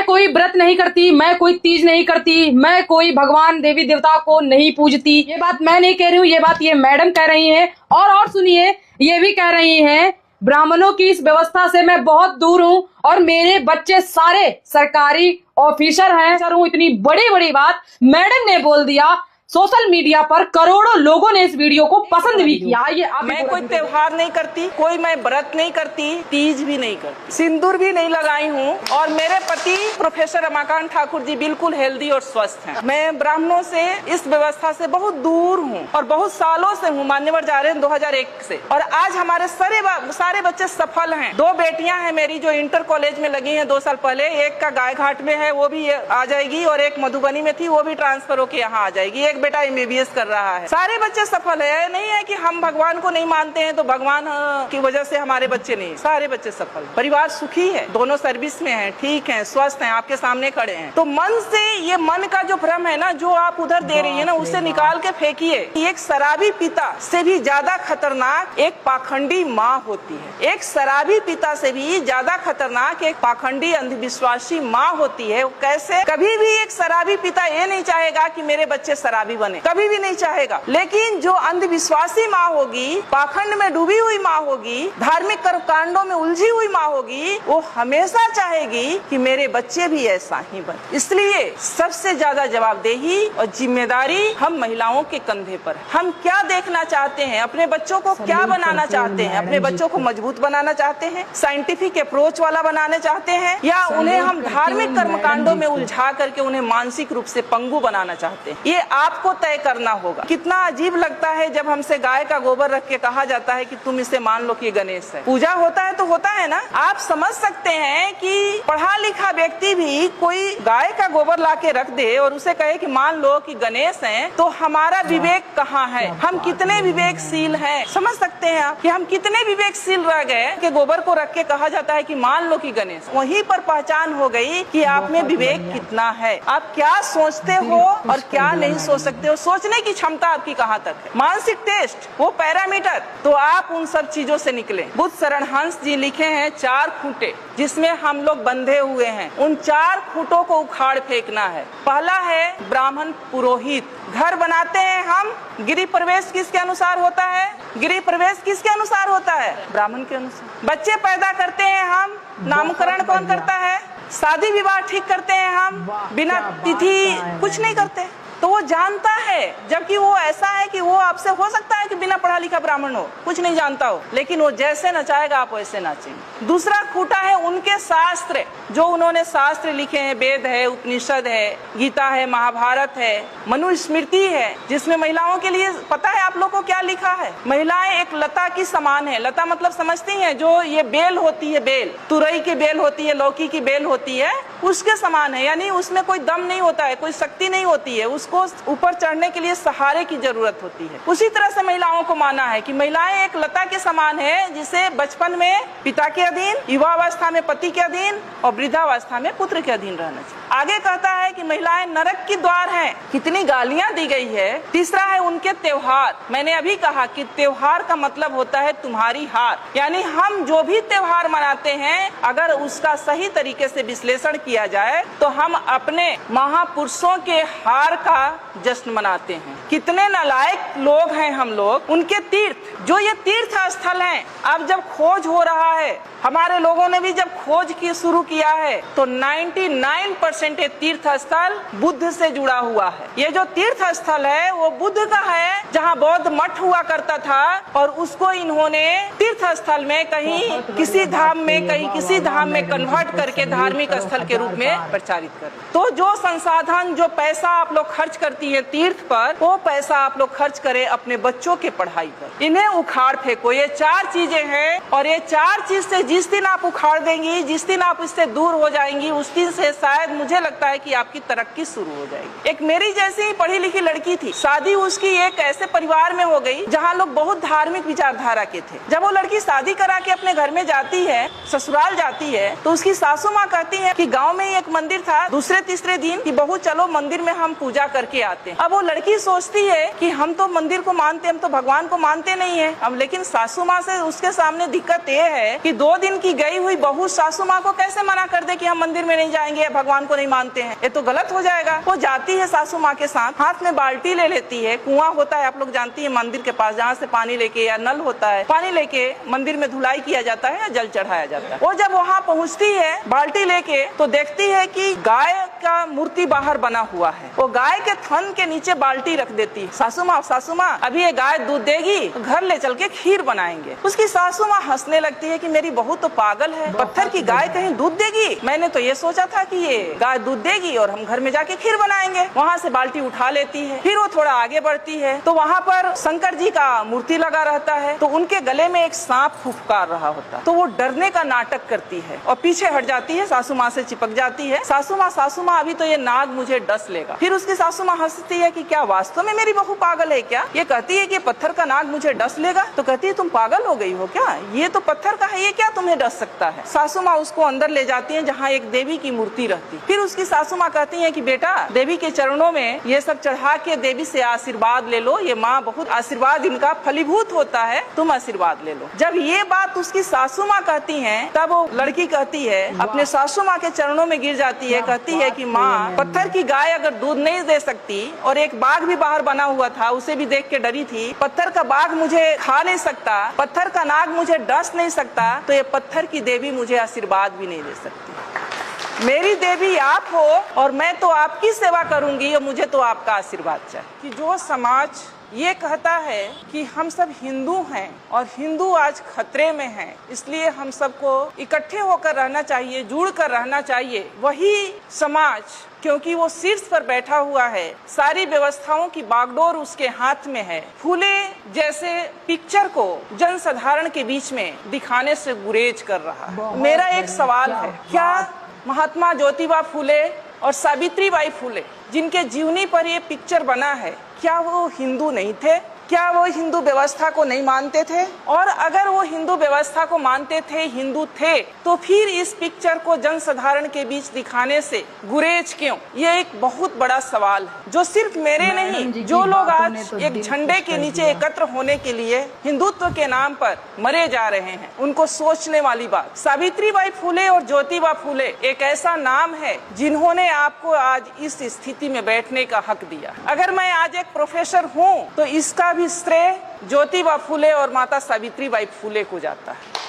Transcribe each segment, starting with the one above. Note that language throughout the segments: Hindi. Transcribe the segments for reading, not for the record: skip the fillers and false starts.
मैं कोई व्रत नहीं करती, मैं कोई तीज नहीं करती, मैं कोई भगवान देवी देवता को नहीं पूजती। ये बात मैं नहीं कह रही हूँ, ये बात ये मैडम कह रही हैं। और सुनिए, ये भी कह रही हैं ब्राह्मणों की इस व्यवस्था से मैं बहुत दूर हूँ और मेरे बच्चे सारे सरकारी ऑफिसर हैं। सर हूँ, इतनी बड़ी बड़ी बात मैडम ने बोल दिया। सोशल मीडिया पर करोड़ों लोगों ने इस वीडियो को पसंद भी किया। ये मैं कोई त्योहार नहीं करती, कोई मैं व्रत नहीं करती, तीज भी नहीं करती, सिंदूर भी नहीं लगाई हूँ। और मेरे पति प्रोफेसर रमाकांत ठाकुर जी बिल्कुल हेल्दी और स्वस्थ हैं। मैं ब्राह्मणों से, इस व्यवस्था से बहुत दूर हूँ और बहुत सालों से हूँ। मान्यवर जा रहे हैं 2001 से। और आज हमारे सारे बच्चे सफल हैं। 2 बेटियां हैं मेरी जो इंटर कॉलेज में लगी हैं 2 साल पहले। एक का गाय घाट में है, वो भी आ जाएगी, और एक मधुबनी में थी, वो भी ट्रांसफर होकर यहाँ आ जाएगी। एक बेटा MBBS कर रहा है। सारे बच्चे सफल है। नहीं है कि हम भगवान को नहीं मानते हैं तो भगवान की वजह से हमारे बच्चे नहीं, सारे बच्चे सफल। परिवार सुखी है, दोनों सर्विस में हैं, ठीक हैं, स्वस्थ हैं, आपके सामने खड़े हैं। तो मन से, ये मन का जो भ्रम है ना, जो आप उधर दे रही है ना, उसे निकाल के फेंकिए। एक शराबी पिता से भी ज्यादा खतरनाक एक पाखंडी माँ होती है। एक शराबी पिता से भी ज्यादा खतरनाक एक पाखंडी अंधविश्वासी माँ होती है। कैसे? कभी भी एक शराबी पिता ये नहीं चाहेगा कि मेरे बच्चे शराबी बने, कभी भी नहीं चाहेगा। लेकिन जो अंधविश्वासी माँ होगी, पाखंड में डूबी हुई माँ होगी, धार्मिक कर्मकांडों में उलझी हुई माँ होगी, वो हमेशा चाहेगी कि मेरे बच्चे भी ऐसा ही बने। इसलिए सबसे ज्यादा जवाबदेही और जिम्मेदारी हम महिलाओं के कंधे पर है। हम क्या देखना चाहते हैं, अपने बच्चों को क्या बनाना चाहते हैं? अपने बच्चों को मजबूत बनाना चाहते हैं, साइंटिफिक अप्रोच वाला बनाना चाहते हैं, या उन्हें हम धार्मिक कर्मकांडों में उलझा करके उन्हें मानसिक रूप से पंगु बनाना चाहते हैं? ये आपको तय करना होगा। कितना अजीब लगता है जब हमसे गाय का गोबर रख के कहा जाता है कि तुम इसे मान लो कि गणेश है। पूजा होता है तो होता है ना। आप समझ सकते हैं कि पढ़ा लिखा व्यक्ति भी कोई गाय का गोबर ला के रख दे और उसे कहे कि मान लो कि गणेश है, तो हमारा विवेक कहाँ है? हम कितने विवेकशील हैं? समझ सकते हैं आप कि हम कितने विवेकशील रह गए कि गोबर को रख के कहा जाता है कि मान लो कि गणेश। वहीं पर पहचान हो गई कि आप में विवेक कितना है, आप क्या सोचते हो और क्या नहीं सोच सकते हो, सोचने की क्षमता आपकी कहाँ तक है। मानसिक टेस्ट, वो पैरामीटर, तो आप उन सब चीजों से निकले। बुद्ध शरण हंस जी लिखे हैं 4 खूंटे जिसमें हम लोग बंधे हुए हैं। उन 4 खूंटों को उखाड़ फेंकना है। पहला है ब्राह्मण पुरोहित। घर बनाते हैं हम, गृह प्रवेश किसके अनुसार होता है? गृह प्रवेश किसके अनुसार होता है? ब्राह्मण के अनुसार। बच्चे पैदा करते हैं हम, नामकरण कौन करता है? शादी विवाह ठीक करते हैं हम, बिना तिथि कुछ नहीं करते। तो वो जानता है, जबकि वो ऐसा है कि वो आपसे हो सकता है कि बिना पढ़ा लिखा ब्राह्मण हो, कुछ नहीं जानता हो, लेकिन वो जैसे नचाएगा आप वैसे नाचेंगे। दूसरा खूंटा है उनके शास्त्र, जो उन्होंने शास्त्र लिखे हैं। वेद है, उपनिषद है, गीता है, महाभारत है, मनुस्मृति है, जिसमें महिलाओं के लिए पता है आप लोग को क्या लिखा है? महिलाएं एक लता की समान है। लता मतलब समझती हैं, जो ये बेल होती है, बेल, तुरई की बेल होती है, लौकी की बेल होती है, उसके समान है। यानी उसमें कोई दम नहीं होता है, कोई शक्ति नहीं होती है, उसको ऊपर चढ़ने के लिए सहारे की जरूरत होती है। उसी तरह से महिलाओं को माना है कि महिलाएं एक लता के समान है, जिसे बचपन में पिता के अधीन, युवावस्था में पति के अधीन और वृद्धावस्था में पुत्र के अधीन रहना चाहिए। आगे कहता है कि महिलाएं नरक की द्वार हैं। कितनी गालियां दी गई है। तीसरा है उनके त्योहार। मैंने अभी कहा कि त्योहार का मतलब होता है तुम्हारी हार, यानी हम जो भी त्योहार मनाते हैं, अगर उसका सही तरीके से विश्लेषण किया जाए तो हम अपने महापुरुषों के हार का जश्न मनाते हैं। कितने नालायक लोग हैं हम लोग। उनके तीर्थ, जो ये तीर्थ स्थल हैं, अब जब खोज हो रहा है, हमारे लोगों ने भी जब खोज की शुरू किया है, तो 99% ये तीर्थ स्थल बुद्ध से जुड़ा हुआ है। ये जो तीर्थ स्थल है वो बुद्ध का है, जहाँ बौद्ध मठ हुआ करता था, और उसको इन्होंने तीर्थ स्थल में कहीं किसी धाम में, कहीं किसी धाम में कन्वर्ट करके धार्मिक स्थल के रूप में प्रचारित कर। तो जो संसाधन, जो पैसा आप लोग खर्च करती है तीर्थ पर, वो पैसा आप लोग खर्च करें अपने बच्चों के पढ़ाई पर। इन्हें उखाड़ फेंको। ये 4 चीजें हैं, और ये 4 चीज से जिस दिन आप उखाड़ देंगी, जिस दिन आप इससे दूर हो जाएंगी, उस दिन से शायद मुझे लगता है कि आपकी तरक्की शुरू हो जाएगी। एक मेरी जैसी ही पढ़ी लिखी लड़की थी, शादी उसकी एक ऐसे परिवार में हो गई जहाँ लोग बहुत धार्मिक विचारधारा के थे। जब वो लड़की शादी करा के अपने घर में जाती है, ससुराल जाती है, तो उसकी सासू माँ कहती है कि गाँव में ही एक मंदिर था, दूसरे तीसरे दिन कि बहू चलो मंदिर में हम पूजा करके आते हैं। अब वो लड़की सोचती है कि हम तो मंदिर को मानते, हम तो भगवान को मानते नहीं है। अब लेकिन सासू माँ से उसके सामने दिक्कत ये है कि 2 दिन की गई हुई बहू सासू माँ को कैसे मना कर दे कि हम मंदिर में नहीं जाएंगे या भगवान को नहीं मानते हैं, ये तो गलत हो जाएगा। वो जाती है सासू माँ के साथ, हाथ में बाल्टी ले लेती है, कुआं होता है आप लोग जानती है मंदिर के पास, जहाँ से पानी लेके या नल होता है, पानी लेके मंदिर में धुलाई किया जाता है या जल चढ़ाया जाता है। वो जब वहाँ पहुँचती है बाल्टी लेके तो देखती है कि गाय का मूर्ति बाहर बना हुआ है। वो गाय के थन के नीचे बाल्टी रख देती है। सासू माँ अभी ये गाय दूध देगी तो घर ले चल के खीर बनाएंगे। उसकी सासू माँ हंसने लगती है कि मेरी बहू तो पागल है, पत्थर की गाय कहीं दूध देगी, मैंने तो ये सोचा था कि ये गाय दूध देगी और हम घर में जाके खीर बनाएंगे। वहाँ से बाल्टी उठा लेती है। फिर वो थोड़ा आगे बढ़ती है तो वहाँ पर शंकर जी का मूर्ति लगा रहता है, तो उनके गले में एक सांप फुफकार रहा होता है, तो वो डरने का नाटक करती है और पीछे हट जाती है, सासू माँ से चिपक जाती है। सासू माँ अभी तो ये नाग मुझे डस लेगा। फिर उसकी सासू माँ हंसती है कि क्या वास्तव में मेरी बहू पागल है क्या? ये कहती है कि पत्थर का नाग मुझे डस लेगा, तो कहती है तुम पागल हो गई हो क्या, ये तो पत्थर का है, ये क्या तुम्हें डस सकता है? सासू माँ उसको अंदर ले जाती है जहाँ एक देवी की मूर्ति रहती। फिर उसकी सासू माँ कहती है कि बेटा देवी के चरणों में ये सब चढ़ा के देवी से आशीर्वाद ले लो, ये माँ बहुत आशीर्वाद इनका फलीभूत होता है, तुम आशीर्वाद ले लो। जब ये बात उसकी सासू माँ कहती है तब वो लड़की कहती है, अपने सासू माँ के चरणों में गिर जाती है, कहती है कि माँ पत्थर की गाय अगर दूध नहीं दे सकती और एक बाघ भी बाहर बना हुआ था उसे भी देख के डरी थी, पत्थर का बाघ मुझे खा नहीं सकता, पत्थर का नाग मुझे डस नहीं सकता, तो ये पत्थर की देवी मुझे आशीर्वाद भी नहीं दे सकती। मेरी देवी आप हो और मैं तो आपकी सेवा करूंगी और मुझे तो आपका आशीर्वाद चाहिए। कि जो समाज ये कहता है कि हम सब हिंदू हैं और हिंदू आज खतरे में हैं, इसलिए हम सबको इकट्ठे होकर रहना चाहिए, जुड़ कर रहना चाहिए, वही समाज क्योंकि वो शीर्ष पर बैठा हुआ है, सारी व्यवस्थाओं की बागडोर उसके हाथ में है, फूले जैसे पिक्चर को जनसाधारण के बीच में दिखाने से गुरेज कर रहा। मेरा एक सवाल है, क्या महात्मा ज्योतिबा फूले और सावित्रीबाई फूले जिनके जीवनी पर ये पिक्चर बना है, क्या वो हिंदू नहीं थे? क्या वो हिंदू व्यवस्था को नहीं मानते थे? और अगर वो हिंदू व्यवस्था को मानते थे, हिंदू थे, तो फिर इस पिक्चर को जनसाधारण के बीच दिखाने से गुरेज क्यों? ये एक बहुत बड़ा सवाल है जो सिर्फ मेरे नहीं, जो लोग आज एक झंडे के नीचे एकत्र होने के लिए हिंदुत्व के नाम पर मरे जा रहे हैं, उनको सोचने वाली बात। सावित्रीबाई फूले और ज्योतिबा फूले एक ऐसा नाम है जिन्होंने आपको आज इस स्थिति में बैठने का हक दिया। अगर मैं आज एक प्रोफेसर हूँ तो इसका भी श्रेय ज्योतिबा फूले और माता सावित्रीबाई फूले को जाता है,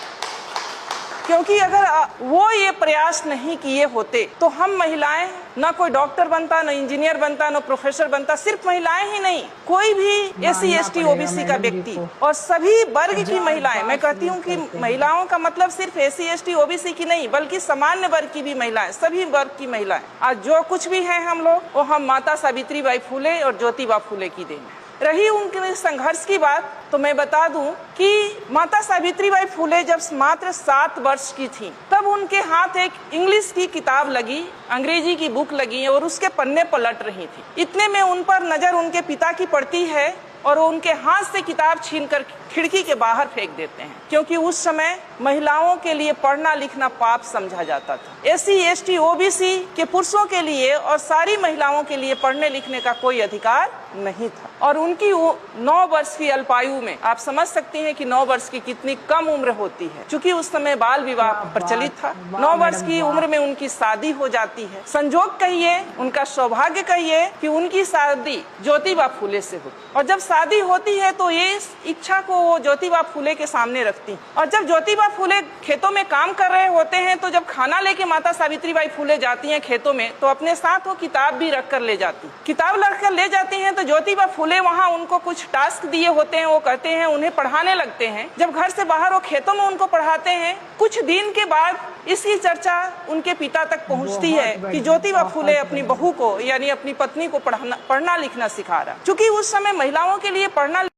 क्योंकि अगर वो ये प्रयास नहीं किए होते तो हम महिलाएं ना कोई डॉक्टर बनता, ना इंजीनियर बनता, ना प्रोफेसर बनता। सिर्फ महिलाएं ही नहीं, कोई भी SC ST OBC का व्यक्ति और सभी वर्ग की महिलाएं, मैं कहती हूँ कि महिलाओं का मतलब सिर्फ SC ST OBC की नहीं बल्कि सामान्य वर्ग की भी महिलाएं, सभी वर्ग की महिलाएं आज जो कुछ भी है हम लोग, वो हम माता सावित्रीबाई फूले और ज्योतिबा फूले की देन है। रही उनके संघर्ष की बात तो मैं बता दूं कि माता सावित्रीबाई फूले जब मात्र 7 वर्ष की थी तब उनके हाथ एक इंग्लिश की किताब लगी, अंग्रेजी की बुक लगी और उसके पन्ने पलट रही थी। इतने में उन पर नजर उनके पिता की पड़ती है और वो उनके हाथ से किताब छीनकर खिड़की के बाहर फेंक देते हैं, क्योंकि उस समय महिलाओं के लिए पढ़ना लिखना पाप समझा जाता था। SC ST OBC के पुरुषों के लिए और सारी महिलाओं के लिए पढ़ने लिखने का कोई अधिकार नहीं था। और उनकी 9 वर्ष की अल्पायु में आप समझ सकती हैं कि 9 वर्ष की कितनी कम उम्र होती है, क्योंकि उस समय बाल विवाह प्रचलित था। 9 वर्ष की उम्र में उनकी शादी हो जाती है। संजोग कहिए, उनका सौभाग्य कहिए कि उनकी शादी ज्योतिबा फूले से हो, और जब शादी होती है तो ये इच्छा को वो ज्योतिबा फूले के सामने रखती। और जब ज्योतिबा फूले खेतों में काम कर रहे होते हैं तो जब खाना लेके माता सावित्रीबाई फूले जाती हैं खेतों में तो अपने साथ वो किताब भी रख कर ले जाती। किताब रख कर ले जाती हैं तो ज्योतिबा फूले वहाँ उनको कुछ टास्क दिए होते हैं, वो कहते हैं उन्हें पढ़ाने लगते हैं। जब घर से बाहर वो खेतों में उनको पढ़ाते हैं, कुछ दिन के बाद इसकी चर्चा उनके पिता तक पहुंचती है कि ज्योतिबा फूले अपनी बहू को यानी अपनी पत्नी को पढ़ना लिखना सिखा रहा। चूंकि उस समय महिलाओं के लिए पढ़ना